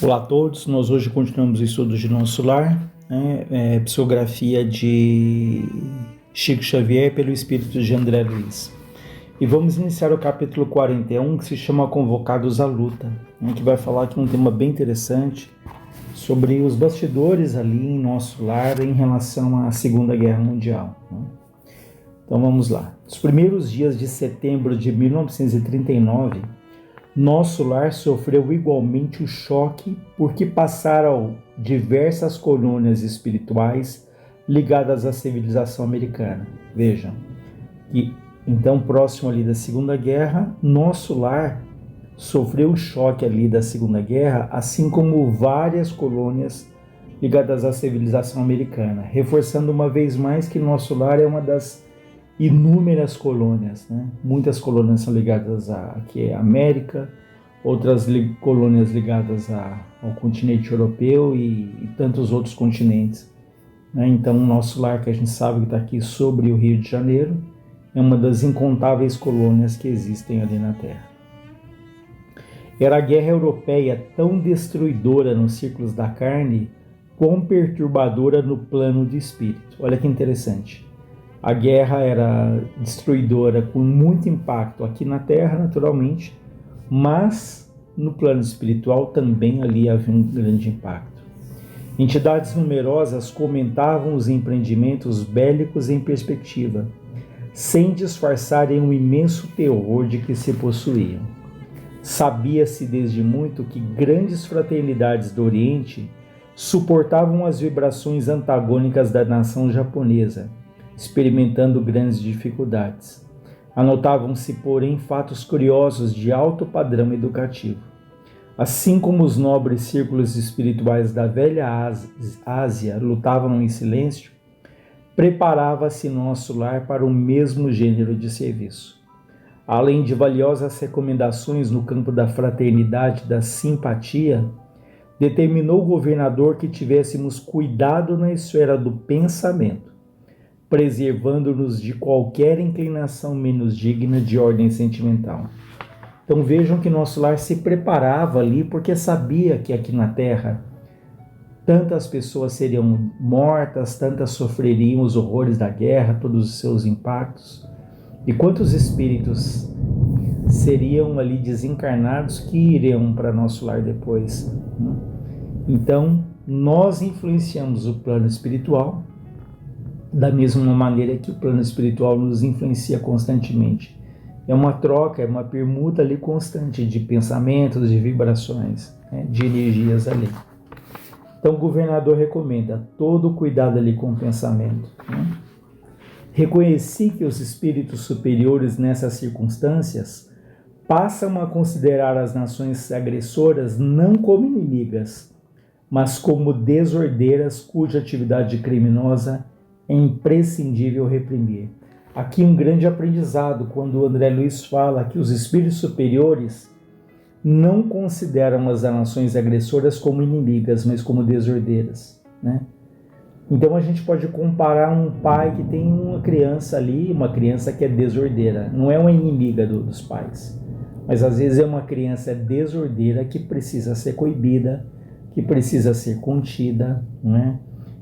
Olá a todos, nós hoje continuamos o estudo de Nosso Lar, psicografia de Chico Xavier pelo espírito de André Luiz. E vamos iniciar o capítulo 41, que se chama Convocados à Luta, que vai falar aqui um tema bem interessante sobre os bastidores ali em Nosso Lar em relação à Segunda Guerra Mundial. Então vamos lá. Nos primeiros dias de setembro de 1939, Nosso Lar sofreu igualmente o choque porque passaram diversas colônias espirituais ligadas à civilização americana. Vejam, que então próximo ali da Segunda Guerra, Nosso Lar sofreu o choque ali da Segunda Guerra, assim como várias colônias ligadas à civilização americana, reforçando uma vez mais que Nosso Lar é uma das inúmeras colônias, Muitas colônias são ligadas à América, outras colônias ligadas ao continente europeu e tantos outros continentes. Então, o Nosso Lar, que a gente sabe que está aqui sobre o Rio de Janeiro, é uma das incontáveis colônias que existem ali na Terra. Era a guerra europeia tão destruidora nos círculos da carne, quão perturbadora no plano do espírito. Olha que interessante. A guerra era destruidora com muito impacto aqui na Terra, naturalmente, mas no plano espiritual também ali havia um grande impacto. Entidades numerosas comentavam os empreendimentos bélicos em perspectiva, sem disfarçarem o imenso terror de que se possuíam. Sabia-se desde muito que grandes fraternidades do Oriente suportavam as vibrações antagônicas da nação japonesa, experimentando grandes dificuldades. Anotavam-se, porém, fatos curiosos de alto padrão educativo. Assim como os nobres círculos espirituais da velha Ásia lutavam em silêncio, preparava-se Nosso Lar para o mesmo gênero de serviço. Além de valiosas recomendações no campo da fraternidade e da simpatia, determinou o governador que tivéssemos cuidado na esfera do pensamento, preservando-nos de qualquer inclinação menos digna de ordem sentimental. Então vejam que Nosso Lar se preparava ali porque sabia que aqui na Terra tantas pessoas seriam mortas, tantas sofreriam os horrores da guerra, todos os seus impactos, e quantos espíritos seriam ali desencarnados que iriam para Nosso Lar depois. Então nós influenciamos o plano espiritual da mesma maneira que o plano espiritual nos influencia constantemente. É uma troca, é uma permuta ali constante de pensamentos, de vibrações, de energias ali. Então o governador recomenda todo cuidado ali com o pensamento. Reconheci que os espíritos superiores nessas circunstâncias passam a considerar as nações agressoras não como inimigas, mas como desordeiras cuja atividade criminosa é imprescindível reprimir. Aqui um grande aprendizado quando o André Luiz fala que os espíritos superiores não consideram as nações agressoras como inimigas, mas como desordeiras. Então a gente pode comparar um pai que tem uma criança ali, uma criança que é desordeira. Não é uma inimiga dos pais, mas às vezes é uma criança desordeira que precisa ser coibida, que precisa ser contida,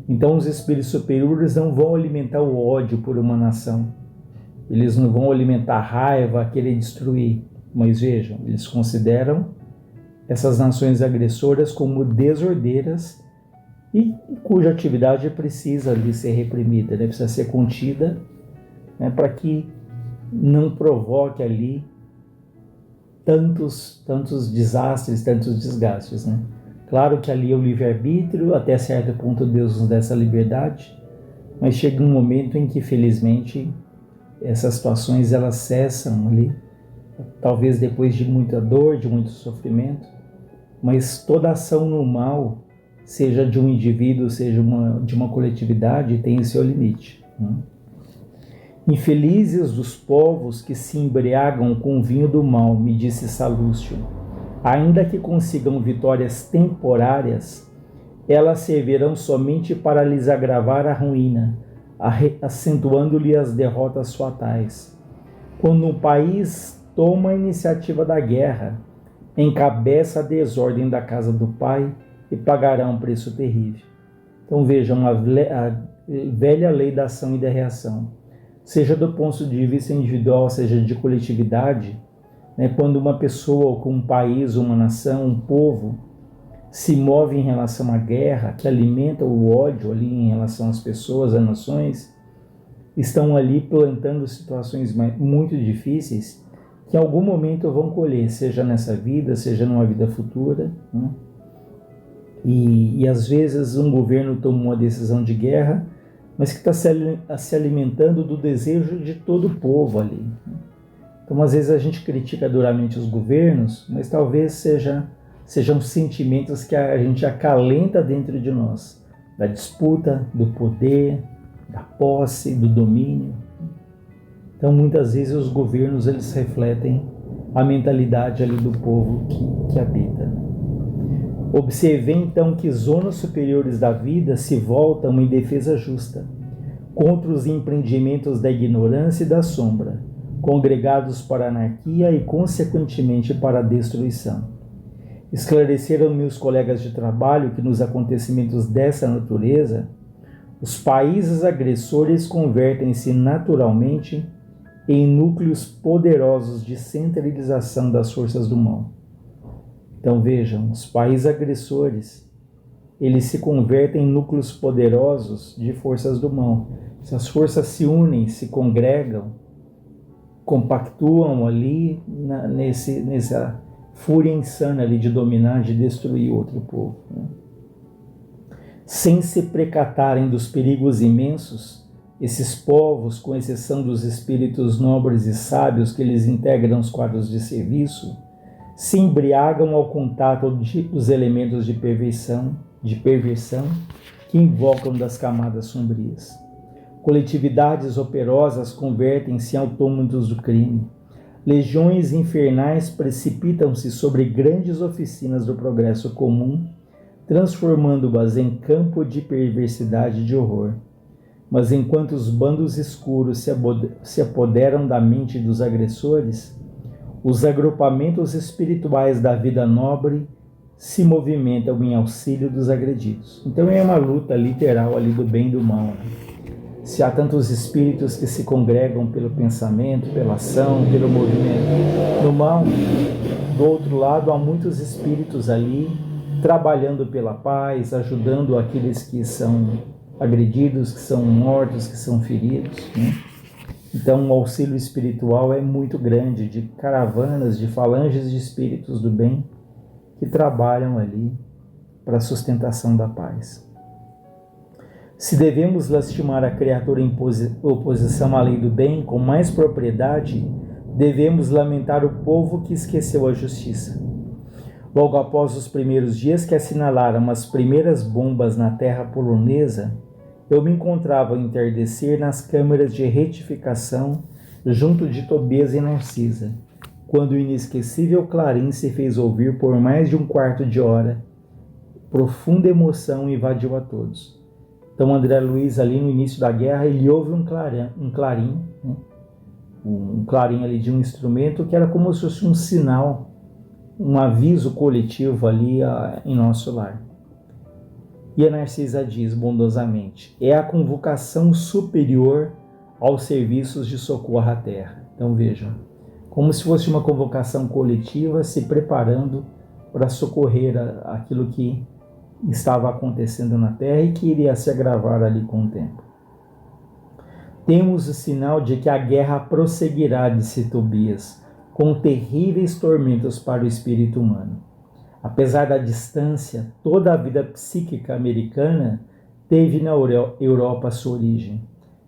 Então os espíritos superiores não vão alimentar o ódio por uma nação, eles não vão alimentar a raiva, querer destruir, mas vejam, eles consideram essas nações agressoras como desordeiras e cuja atividade precisa ali ser reprimida, precisa ser contida, para que não provoque ali tantos desastres, tantos desgastes, Claro que ali é o livre-arbítrio, até certo ponto Deus nos dá essa liberdade, mas chega um momento em que, felizmente, essas situações elas cessam ali, talvez depois de muita dor, de muito sofrimento, mas toda ação no mal, seja de um indivíduo, seja de uma coletividade, tem o seu limite. Infelizes dos povos que se embriagam com o vinho do mal, me disse Salúcio. Ainda que consigam vitórias temporárias, elas servirão somente para lhes agravar a ruína, acentuando-lhe as derrotas fatais. Quando um país toma a iniciativa da guerra, encabeça a desordem da casa do Pai e pagará um preço terrível. Então vejam a velha lei da ação e da reação. Seja do ponto de vista individual, seja de coletividade, né, quando uma pessoa, ou um país, uma nação, um povo se move em relação à guerra, que alimenta o ódio ali em relação às pessoas, às nações, estão ali plantando situações muito difíceis que em algum momento vão colher, seja nessa vida, seja numa vida futura, né? E às vezes um governo toma uma decisão de guerra, mas que está se alimentando do desejo de todo o povo ali. Então, às vezes a gente critica duramente os governos, mas talvez sejam sentimentos que a gente acalenta dentro de nós, da disputa, do poder, da posse, do domínio. Então, muitas vezes os governos eles refletem a mentalidade ali do povo que habita. Observei então que zonas superiores da vida se voltam em defesa justa, contra os empreendimentos da ignorância e da sombra, congregados para a anarquia e, consequentemente, para a destruição. Esclareceram meus colegas de trabalho que nos acontecimentos dessa natureza, os países agressores convertem-se naturalmente em núcleos poderosos de centralização das forças do mal. Então vejam, os países agressores, eles se convertem em núcleos poderosos de forças do mal. Se as forças se unem, se congregam, compactuam ali nessa fúria insana ali de dominar, de destruir outro povo, né? Sem se precatarem dos perigos imensos, esses povos, com exceção dos espíritos nobres e sábios que eles integram os quadros de serviço, se embriagam ao contato dos elementos de perversão que invocam das camadas sombrias. Coletividades operosas convertem-se em autômatos do crime. Legiões infernais precipitam-se sobre grandes oficinas do progresso comum, transformando-as em campo de perversidade e de horror. Mas enquanto os bandos escuros se apoderam da mente dos agressores, os agrupamentos espirituais da vida nobre se movimentam em auxílio dos agredidos. Então é uma luta literal ali do bem e do mal, né? Se há tantos espíritos que se congregam pelo pensamento, pela ação, pelo movimento no mal, do outro lado há muitos espíritos ali trabalhando pela paz, ajudando aqueles que são agredidos, que são mortos, que são feridos, né? Então o auxílio espiritual é muito grande, de caravanas, de falanges de espíritos do bem que trabalham ali para a sustentação da paz. Se devemos lastimar a criatura em oposição à lei do bem com mais propriedade, devemos lamentar o povo que esqueceu a justiça. Logo após os primeiros dias que assinalaram as primeiras bombas na terra polonesa, eu me encontrava ao entardecer nas câmeras de retificação junto de Tobias e Narcisa, quando o inesquecível clarim se fez ouvir por mais de um quarto de hora. Profunda emoção invadiu a todos. Então André Luiz ali no início da guerra, ele ouve um clarim, né? Um clarim ali de um instrumento que era como se fosse um sinal, um aviso coletivo ali em nosso lar. E a Narcisa diz bondosamente, é a convocação superior aos serviços de socorro à terra. Então vejam, como se fosse uma convocação coletiva se preparando para socorrer aquilo que estava acontecendo na terra e que iria se agravar ali com o tempo. Temos o sinal de que a guerra prosseguirá, disse Tobias, com terríveis tormentos para o espírito humano. Apesar da distância, toda a vida psíquica americana teve na Europa sua origem.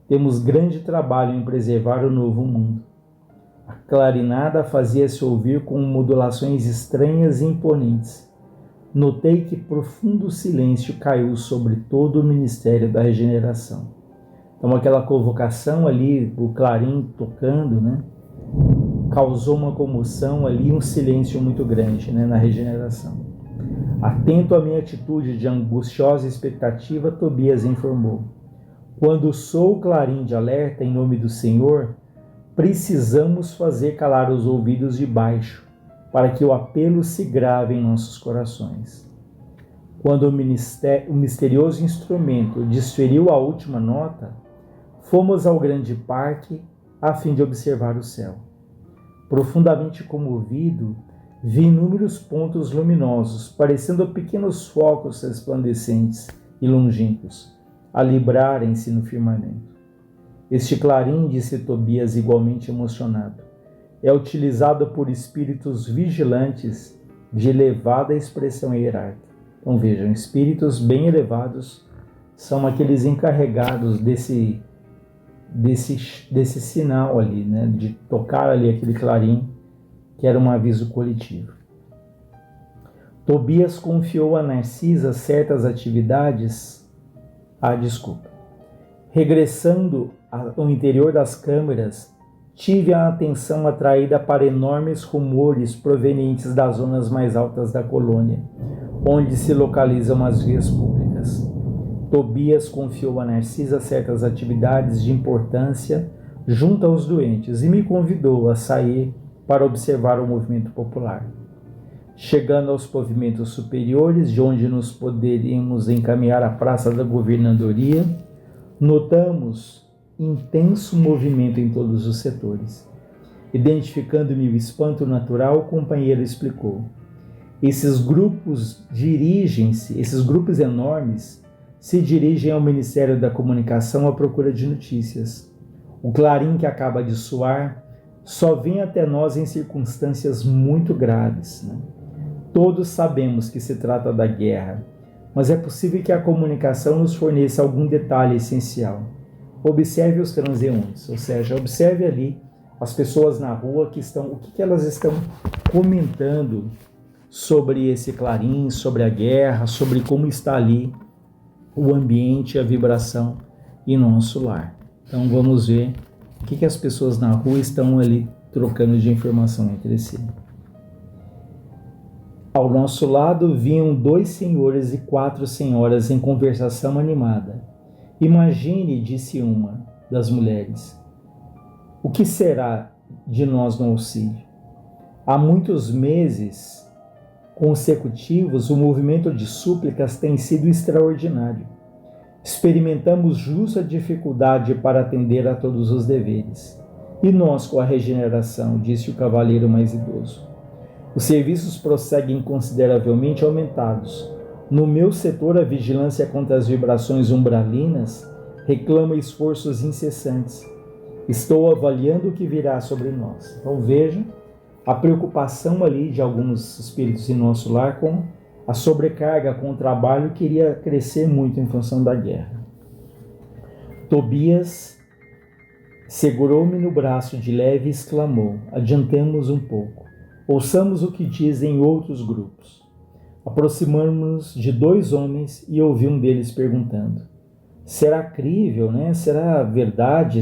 Temos grande trabalho em preservar o novo mundo. A clarinada fazia-se ouvir com modulações estranhas e imponentes. Notei que profundo silêncio caiu sobre todo o ministério da regeneração. Então aquela convocação ali, o clarim tocando, né, causou uma comoção ali, um silêncio muito grande, né, na regeneração. Atento à minha atitude de angustiosa expectativa, Tobias informou: quando soou o clarim de alerta em nome do Senhor, precisamos fazer calar os ouvidos de baixo, para que o apelo se grave em nossos corações. Quando o misterioso instrumento desferiu a última nota, fomos ao grande parque a fim de observar o céu. Profundamente comovido, vi inúmeros pontos luminosos, parecendo pequenos focos resplandecentes e longínquos, a librarem-se no firmamento. Este clarim, disse Tobias igualmente emocionado, é utilizado por espíritos vigilantes de elevada expressão hierárquica. Então vejam, espíritos bem elevados são aqueles encarregados desse sinal ali, né? De tocar ali aquele clarim, que era um aviso coletivo. Tobias confiou a Narcisa certas atividades. Regressando ao interior das câmeras, tive a atenção atraída para enormes rumores provenientes das zonas mais altas da colônia, onde se localizam as vias públicas. Tobias confiou a Narcisa certas atividades de importância junto aos doentes e me convidou a sair para observar o movimento popular. Chegando aos pavimentos superiores, de onde nos poderíamos encaminhar à Praça da Governadoria, notamos intenso movimento em todos os setores. Identificando-me o espanto natural, o companheiro explicou. Esses grupos enormes, se dirigem ao Ministério da Comunicação à procura de notícias. O clarim que acaba de soar só vem até nós em circunstâncias muito graves, né? Todos sabemos que se trata da guerra, mas é possível que a comunicação nos forneça algum detalhe essencial. Observe os transeuntes, ou seja, observe ali as pessoas na rua o que elas estão comentando sobre esse clarim, sobre a guerra, sobre como está ali o ambiente, a vibração em nosso lar. Então vamos ver o que as pessoas na rua estão ali trocando de informação entre si. Ao nosso lado vinham 2 senhores e 4 senhoras em conversação animada. Imagine, disse uma das mulheres, o que será de nós no auxílio? Há muitos meses consecutivos, o movimento de súplicas tem sido extraordinário. Experimentamos justa dificuldade para atender a todos os deveres. E nós com a regeneração, disse o cavalheiro mais idoso. Os serviços prosseguem consideravelmente aumentados. No meu setor, a vigilância contra as vibrações umbralinas reclama esforços incessantes. Estou avaliando o que virá sobre nós. Então vejam a preocupação ali de alguns espíritos em nosso lar com a sobrecarga, com o trabalho que iria crescer muito em função da guerra. Tobias segurou-me no braço de leve e exclamou: adiantemos um pouco. Ouçamos o que dizem outros grupos. Aproximamos-nos de 2 homens e ouvi um deles perguntando: será crível, né? Será verdade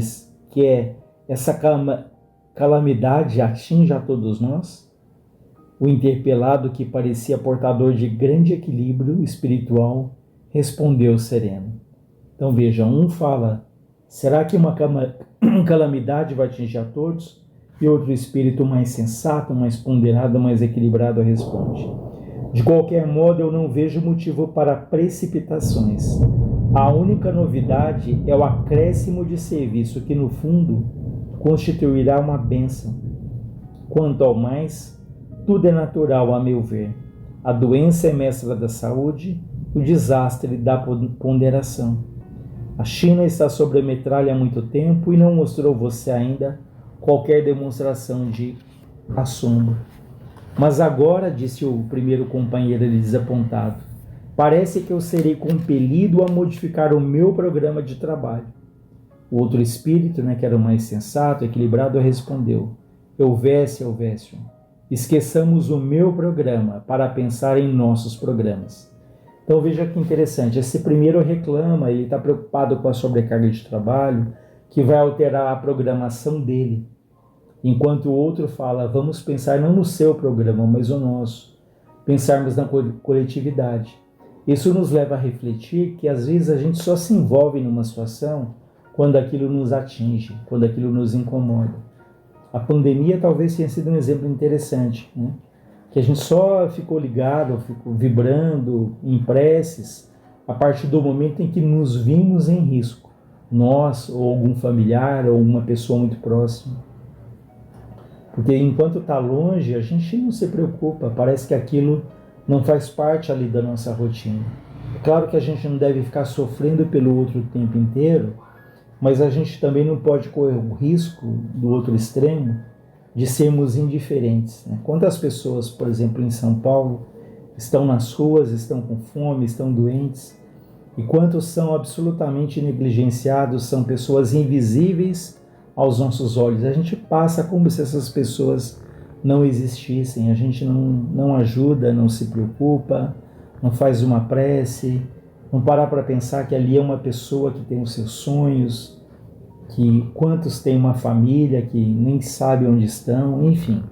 que essa calamidade atinge a todos nós? O interpelado, que parecia portador de grande equilíbrio espiritual, respondeu sereno. Então vejam, um fala: será que uma calamidade vai atingir a todos? E outro espírito mais sensato, mais ponderado, mais equilibrado responde: de qualquer modo, eu não vejo motivo para precipitações. A única novidade é o acréscimo de serviço que, no fundo, constituirá uma bênção. Quanto ao mais, tudo é natural, a meu ver. A doença é mestra da saúde, o desastre da ponderação. A China está sob a metralha há muito tempo e não mostrou você ainda qualquer demonstração de assombro. Mas agora, disse o primeiro companheiro desapontado, parece que eu serei compelido a modificar o meu programa de trabalho. O outro espírito, que era o mais sensato, equilibrado, respondeu: Elvésio, esqueçamos o meu programa para pensar em nossos programas. Então veja que interessante, esse primeiro reclama, ele está preocupado com a sobrecarga de trabalho, que vai alterar a programação dele. Enquanto o outro fala: vamos pensar não no seu programa, mas no nosso. Pensarmos na coletividade. Isso nos leva a refletir que às vezes a gente só se envolve numa situação quando aquilo nos atinge, quando aquilo nos incomoda. A pandemia talvez tenha sido um exemplo interessante, né? que a gente só ficou ligado, ficou vibrando em preces a partir do momento em que nos vimos em risco, nós ou algum familiar ou uma pessoa muito próxima. Porque enquanto está longe, a gente não se preocupa, parece que aquilo não faz parte ali da nossa rotina. É claro que a gente não deve ficar sofrendo pelo outro o tempo inteiro, mas a gente também não pode correr o risco do outro extremo de sermos indiferentes. Quantas pessoas, por exemplo, em São Paulo, estão nas ruas, estão com fome, estão doentes, e quantos são absolutamente negligenciados, são pessoas invisíveis aos nossos olhos. A gente passa como se essas pessoas não existissem, a gente não ajuda, não se preocupa, não faz uma prece, não parar para pensar que ali é uma pessoa que tem os seus sonhos, que quantos têm uma família que nem sabe onde estão, enfim,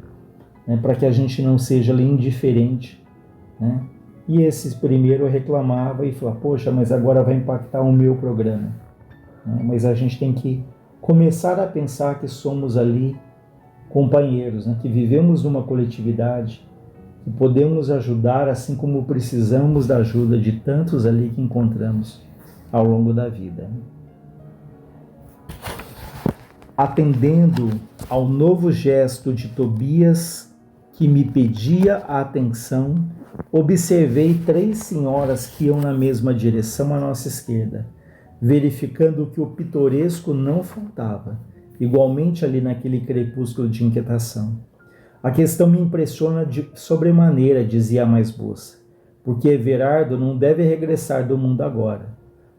para que a gente não seja ali indiferente, né? E esse primeiro reclamava e falava, poxa, mas agora vai impactar o meu programa, né? Mas a gente tem que começar a pensar que somos ali companheiros, né? Que vivemos numa coletividade, que podemos ajudar assim como precisamos da ajuda de tantos ali que encontramos ao longo da vida. Atendendo ao novo gesto de Tobias, que me pedia a atenção, observei 3 senhoras que iam na mesma direção à nossa esquerda, verificando que o pitoresco não faltava, igualmente ali naquele crepúsculo de inquietação. A questão me impressiona de sobremaneira, dizia a mais moça, porque Everardo não deve regressar do mundo agora.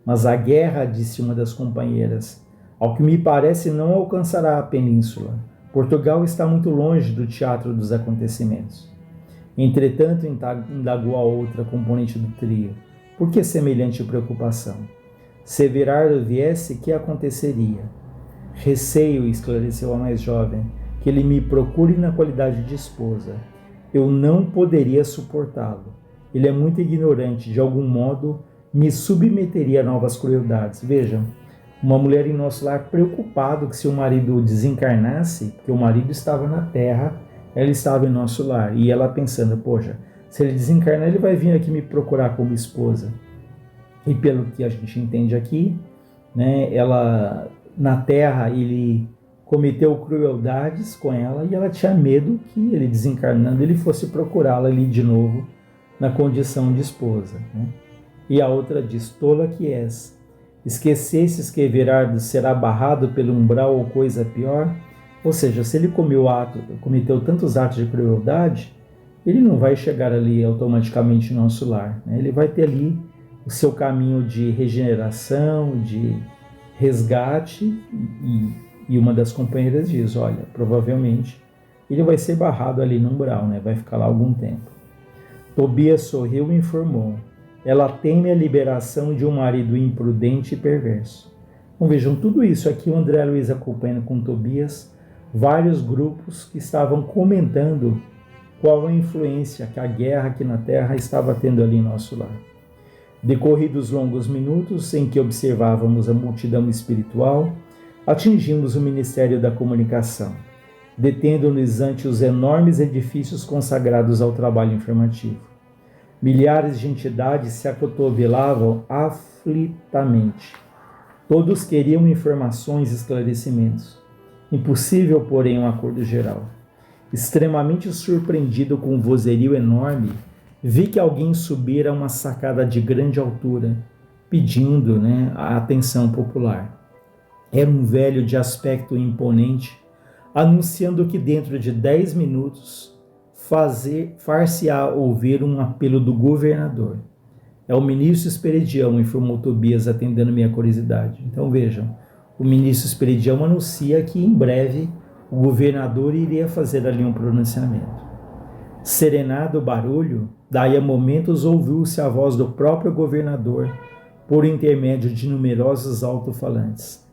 Mas a guerra, disse uma das companheiras, ao que me parece não alcançará a península. Portugal está muito longe do teatro dos acontecimentos. Entretanto, indagou a outra componente do trio, por que semelhante preocupação? Se Everardo viesse, que aconteceria? Receio, esclareceu a mais jovem, que ele me procure na qualidade de esposa. Eu não poderia suportá-lo. Ele é muito ignorante, de algum modo me submeteria a novas crueldades. Vejam, uma mulher em nosso lar preocupado que se o marido desencarnasse, porque o marido estava na terra, ela estava em nosso lar, e ela pensando, poxa, se ele desencarnar, ele vai vir aqui me procurar como esposa. E pelo que a gente entende aqui, né, ela na terra ele cometeu crueldades com ela e ela tinha medo que ele desencarnando ele fosse procurá-la ali de novo na condição de esposa, né? E a outra diz, tola que és, esquecesses que Everardo será barrado pelo umbral ou coisa pior? Ou seja, se ele cometeu tantos atos de crueldade, ele não vai chegar ali automaticamente no nosso lar, né? Ele vai ter ali o seu caminho de regeneração, de resgate, e uma das companheiras diz, olha, provavelmente ele vai ser barrado ali no umbral, né? Vai ficar lá algum tempo. Tobias sorriu e informou, ela teme a liberação de um marido imprudente e perverso. Então vejam, tudo isso aqui o André Luiz acompanhando com Tobias, vários grupos que estavam comentando qual a influência que a guerra aqui na Terra estava tendo ali em nosso lar. Decorridos longos minutos em que observávamos a multidão espiritual, atingimos o Ministério da Comunicação, detendo-nos ante os enormes edifícios consagrados ao trabalho informativo. Milhares de entidades se acotovelavam aflitamente. Todos queriam informações e esclarecimentos. Impossível, porém, um acordo geral. Extremamente surpreendido com um vozerio enorme, vi que alguém subira a uma sacada de grande altura, pedindo, a atenção popular. Era um velho de aspecto imponente, anunciando que dentro de 10 minutos far-se-á ouvir um apelo do governador. É o ministro Esperidião, informou Tobias, atendendo minha curiosidade. Então vejam, o ministro Esperidião anuncia que em breve o governador iria fazer ali um pronunciamento. Serenado o barulho, daí a momentos ouviu-se a voz do próprio governador por intermédio de numerosos alto-falantes.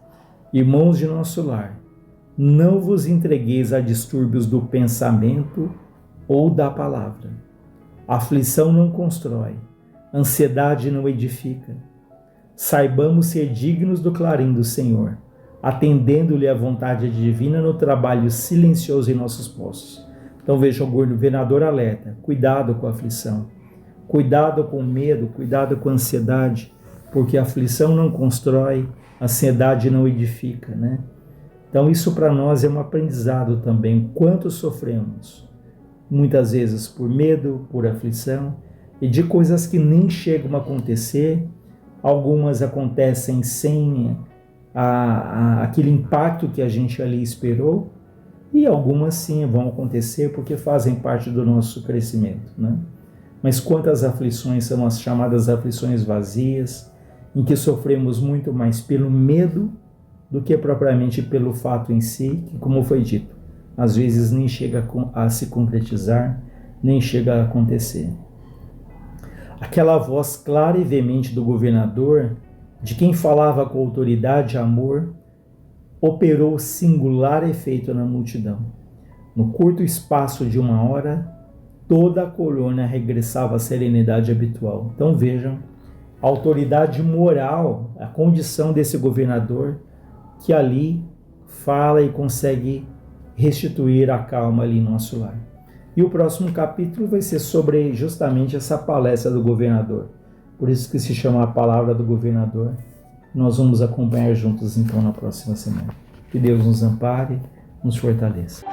Irmãos de nosso lar, não vos entregueis a distúrbios do pensamento ou da palavra. A aflição não constrói, ansiedade não edifica. Saibamos ser dignos do clarim do Senhor, atendendo-lhe à vontade divina no trabalho silencioso em nossos postos. Então veja, o governador alerta: cuidado com a aflição, cuidado com o medo, cuidado com a ansiedade, porque a aflição não constrói, a ansiedade não edifica, né? Então isso para nós é um aprendizado também, quanto sofremos, muitas vezes por medo, por aflição, e de coisas que nem chegam a acontecer, algumas acontecem sem aquele impacto que a gente ali esperou, e algumas sim vão acontecer porque fazem parte do nosso crescimento, né? Mas quantas aflições são as chamadas aflições vazias, em que sofremos muito mais pelo medo do que propriamente pelo fato em si, que, como foi dito, às vezes nem chega a se concretizar, nem chega a acontecer. Aquela voz clara e veemente do governador, de quem falava com autoridade e amor, operou singular efeito na multidão. No curto espaço de 1 hora, toda a colônia regressava à serenidade habitual. Então vejam, a autoridade moral, a condição desse governador, que ali fala e consegue restituir a calma ali no nosso lar. E o próximo capítulo vai ser sobre justamente essa palestra do governador. Por isso que se chama a palavra do governador. Nós vamos acompanhar juntos então na próxima semana. Que Deus nos ampare, nos fortaleça.